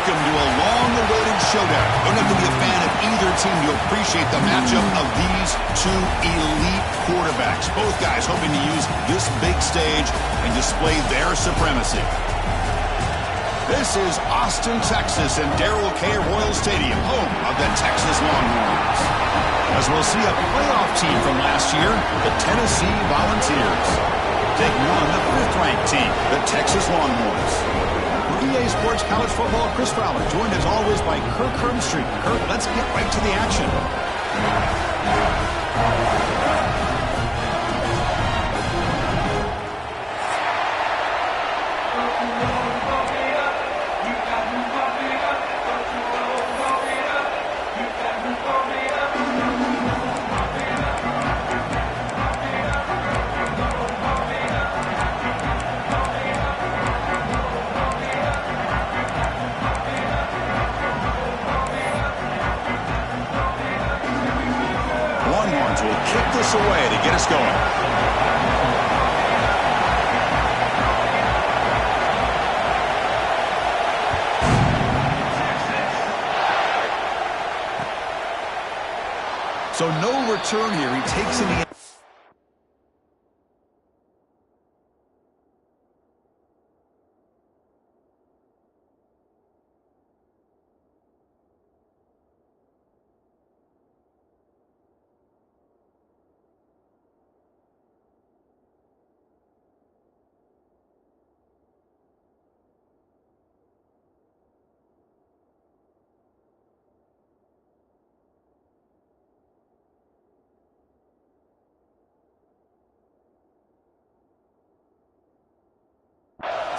Welcome to a long-awaited showdown. You don't have to be a fan of either team to appreciate the matchup of these two elite quarterbacks. Both guys hoping to use this big stage and display their supremacy. This is Austin, Texas, and Darrell K. Royal Stadium, home of the Texas Longhorns. As we'll see a playoff team from last year, the Tennessee Volunteers. Taking on the 5th-ranked team, the Texas Longhorns. EA Sports College Football, Chris Fowler, joined as always by Kirk Herbstreit. Kirk, let's get right to the action. Kick this away to get us going. So no return here. He takes in the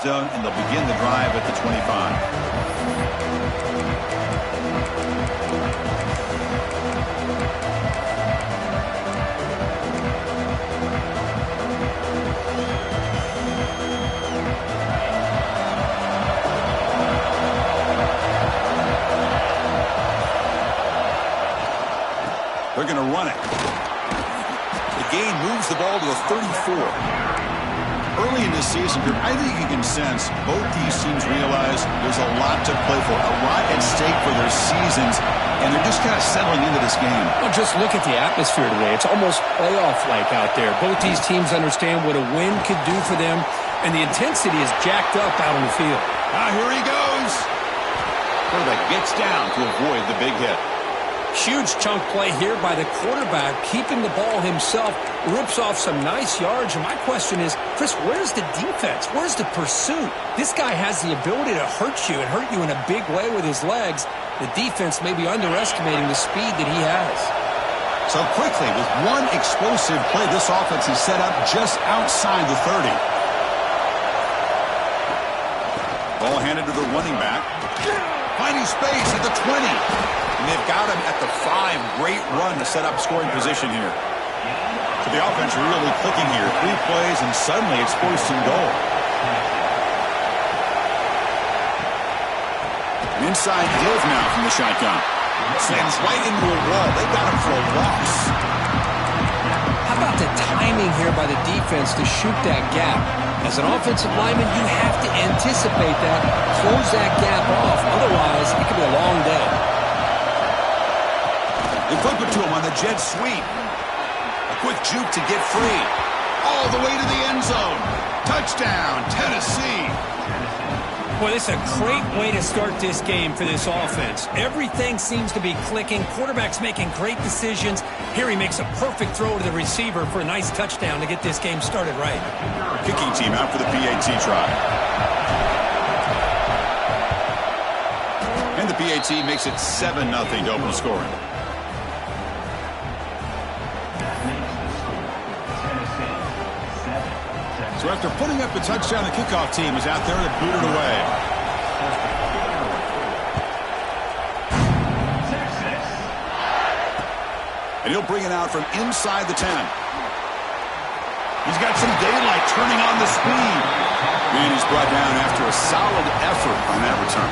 zone, and they'll begin the drive at the 25. They're going to run it. The gain moves the ball to the 34. Early in this season, I think you can sense both these teams realize there's a lot to play for, a lot at stake for their seasons, and they're just kind of settling into this game. Well, just look at the atmosphere today. It's almost playoff-like out there. Both these teams understand what a win could do for them, and the intensity is jacked up out on the field. Here he goes. Quarterback gets down to avoid the big hit. Huge chunk play here by the quarterback, keeping the ball himself, rips off some nice yards. And my question is, Chris, where's the defense? Where's the pursuit? This guy has the ability to hurt you and hurt you in a big way with his legs. The defense may be underestimating the speed that he has. So quickly, with one explosive play, this offense is set up just outside the 30. Ball handed to the running back. Finding space at the 20. And they've got him at the 5. Great run to set up scoring position here. So the offense really clicking here. 3 plays, and suddenly it's 1st and goal. An inside give now from the shotgun. Slams right into a wall. They got him for a loss. How about the timing here by the defense to shoot that gap? As an offensive lineman, you have to anticipate that, close that gap off. Otherwise, it could be a long day. They flip it to him on the jet sweep. A quick juke to get free. All the way to the end zone. Touchdown, Tennessee. Boy, this is a great way to start this game for this offense. Everything seems to be clicking. Quarterback's making great decisions. Here he makes a perfect throw to the receiver for a nice touchdown to get this game started right. Kicking team out for the PAT try. And the PAT makes it 7-0 to open scoring. So after putting up a touchdown, the kickoff team is out there to boot it away. And he'll bring it out from inside the 10. He's got some daylight turning on the speed. And he's brought down after a solid effort on that return.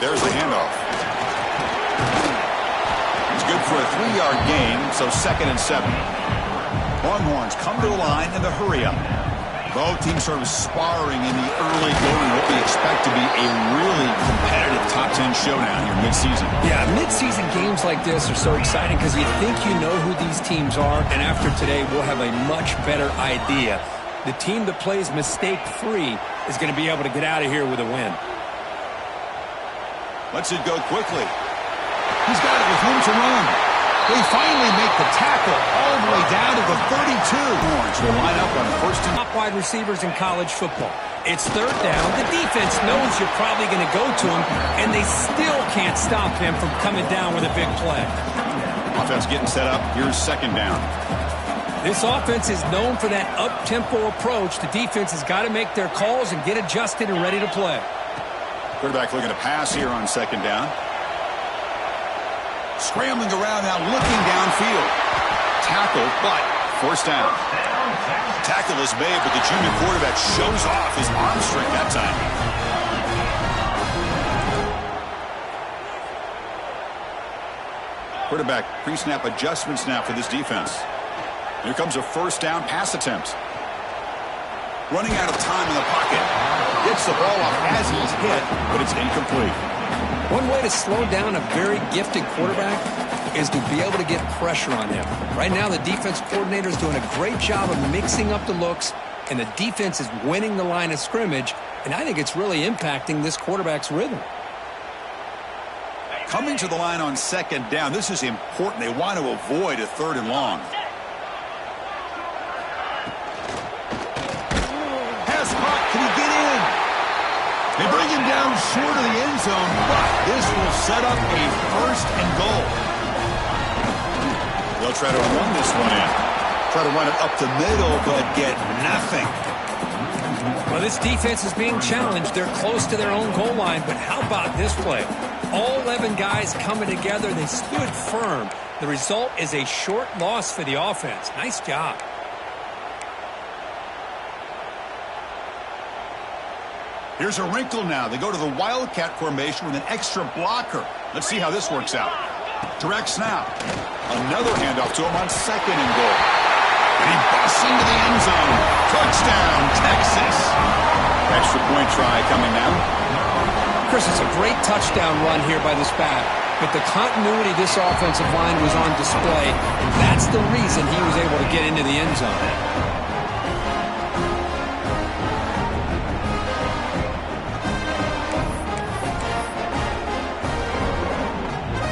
there's the handoff. It's good for a 3-yard gain, so 2nd and 7. Longhorns come to the line in the hurry-up. Both teams sort of sparring in the early going, what we expect to be a really competitive top 10 showdown here mid-season. Yeah, mid-season games like this are so exciting because you think you know who these teams are, and after today we'll have a much better idea. The team that plays mistake-free is going to be able to get out of here with a win. Lets it go quickly. He's got it with room to run. They finally make the tackle all the way down to the 32. Horns will line up on first and... Top wide receivers in college football. It's 3rd down. The defense knows you're probably going to go to him, and they still can't stop him from coming down with a big play. Offense getting set up. Here's 2nd down. This offense is known for that up-tempo approach. The defense has got to make their calls and get adjusted and ready to play. Quarterback looking to pass here on 2nd down. Scrambling around now, looking downfield. Tackle, but first down. Tackle is made, but the junior quarterback shows off his arm strength that time. Quarterback pre-snap adjustments now for this defense. Here comes a first down pass attempt. Running out of time in the pocket. Gets the ball off as he's hit, but it's incomplete. One way to slow down a very gifted quarterback is to be able to get pressure on him. Right now, the defense coordinator is doing a great job of mixing up the looks, and the defense is winning the line of scrimmage, and I think it's really impacting this quarterback's rhythm. Coming to the line on 2nd down, this is important. They want to avoid a 3rd and long. Pass caught. Can he get in? They bring him down short of the end zone, but this will set up a 1st and goal. They'll try to run this one in. Try to run it up the middle, but get nothing. Well, this defense is being challenged. They're close to their own goal line, but how about this play? All 11 guys coming together. They stood firm. The result is a short loss for the offense. Nice job. Here's a wrinkle now. They go to the Wildcat formation with an extra blocker. Let's see how this works out. Direct snap. Another handoff to him on 2nd and goal. And he busts into the end zone. Touchdown, Texas. Extra point try coming now. Chris, it's a great touchdown run here by this back. But the continuity of this offensive line was on display, and that's the reason he was able to get into the end zone.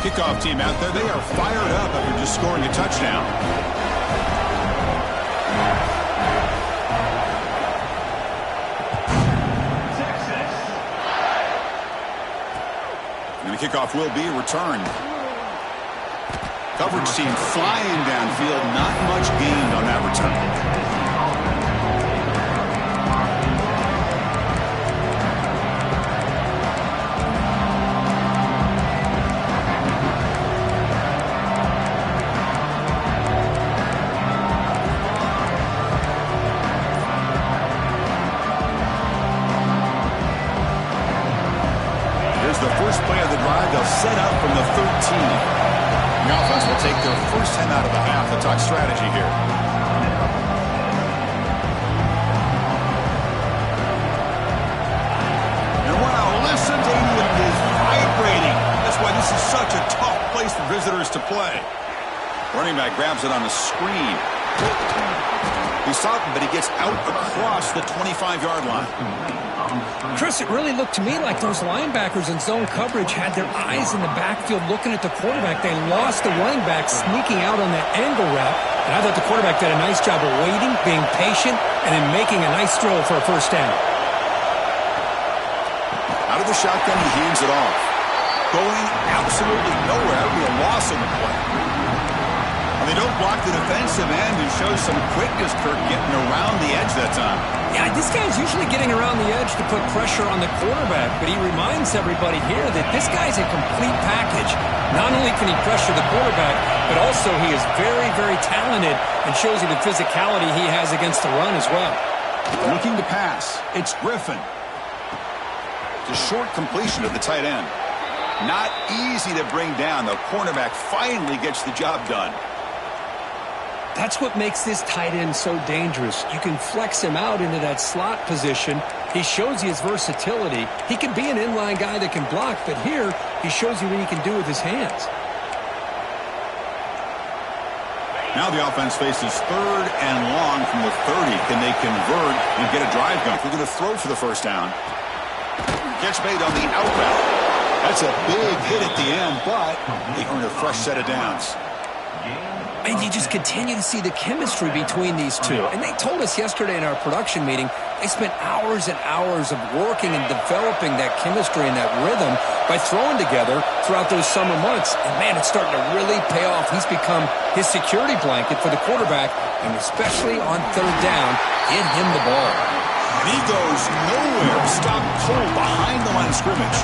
Kickoff team out there, they are fired up after just scoring a touchdown. And the kickoff will be returned. Coverage team flying downfield, not much gained on that return. Set up from the 13. The offense will take their first 10 out of the half. They'll talk strategy here. And wow, listen to him, is vibrating. That's why this is such a tough place for visitors to play. Running back grabs it on the screen. He's stopped, but he gets out across the 25-yard line. Chris, it really looked to me like those linebackers in zone coverage had their eyes in the backfield looking at the quarterback. They lost the running back sneaking out on that angle route. And I thought the quarterback did a nice job of waiting, being patient, and then making a nice throw for a first down. Out of the shotgun, he hands it off. Going absolutely nowhere. That would be a loss in the play. And they don't block the defensive end, who shows some quickness, Kirk, getting around the edge that time. Yeah, this guy's usually getting around the edge to put pressure on the quarterback, but he reminds everybody here that this guy's a complete package. Not only can he pressure the quarterback, but also he is very, very talented and shows you the physicality he has against the run as well. Looking to pass. It's Griffin. It's a short completion of the tight end. Not easy to bring down. The cornerback finally gets the job done. That's what makes this tight end so dangerous. You can flex him out into that slot position. He shows you his versatility. He can be an inline guy that can block, but here he shows you what he can do with his hands. Now the offense faces 3rd and long from the 30. Can they convert and get a drive going? We're going to throw for the first down. Gets made on the outbound. That's a big hit at the end, but they earn a fresh set of downs. And you just continue to see the chemistry between these two. And they told us yesterday in our production meeting, they spent hours and hours of working and developing that chemistry and that rhythm by throwing together throughout those summer months. And, man, it's starting to really pay off. He's become his security blanket for the quarterback, and especially on 3rd down, get him the ball. And he goes nowhere. Stop cold behind the line of scrimmage.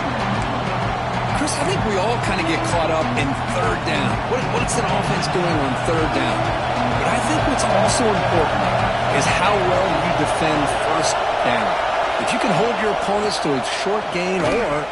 Chris, I think we all kind of get caught up in 3rd down. What's an offense doing on 3rd down? But I think what's also important is how well you defend 1st down. If you can hold your opponents to a short gain or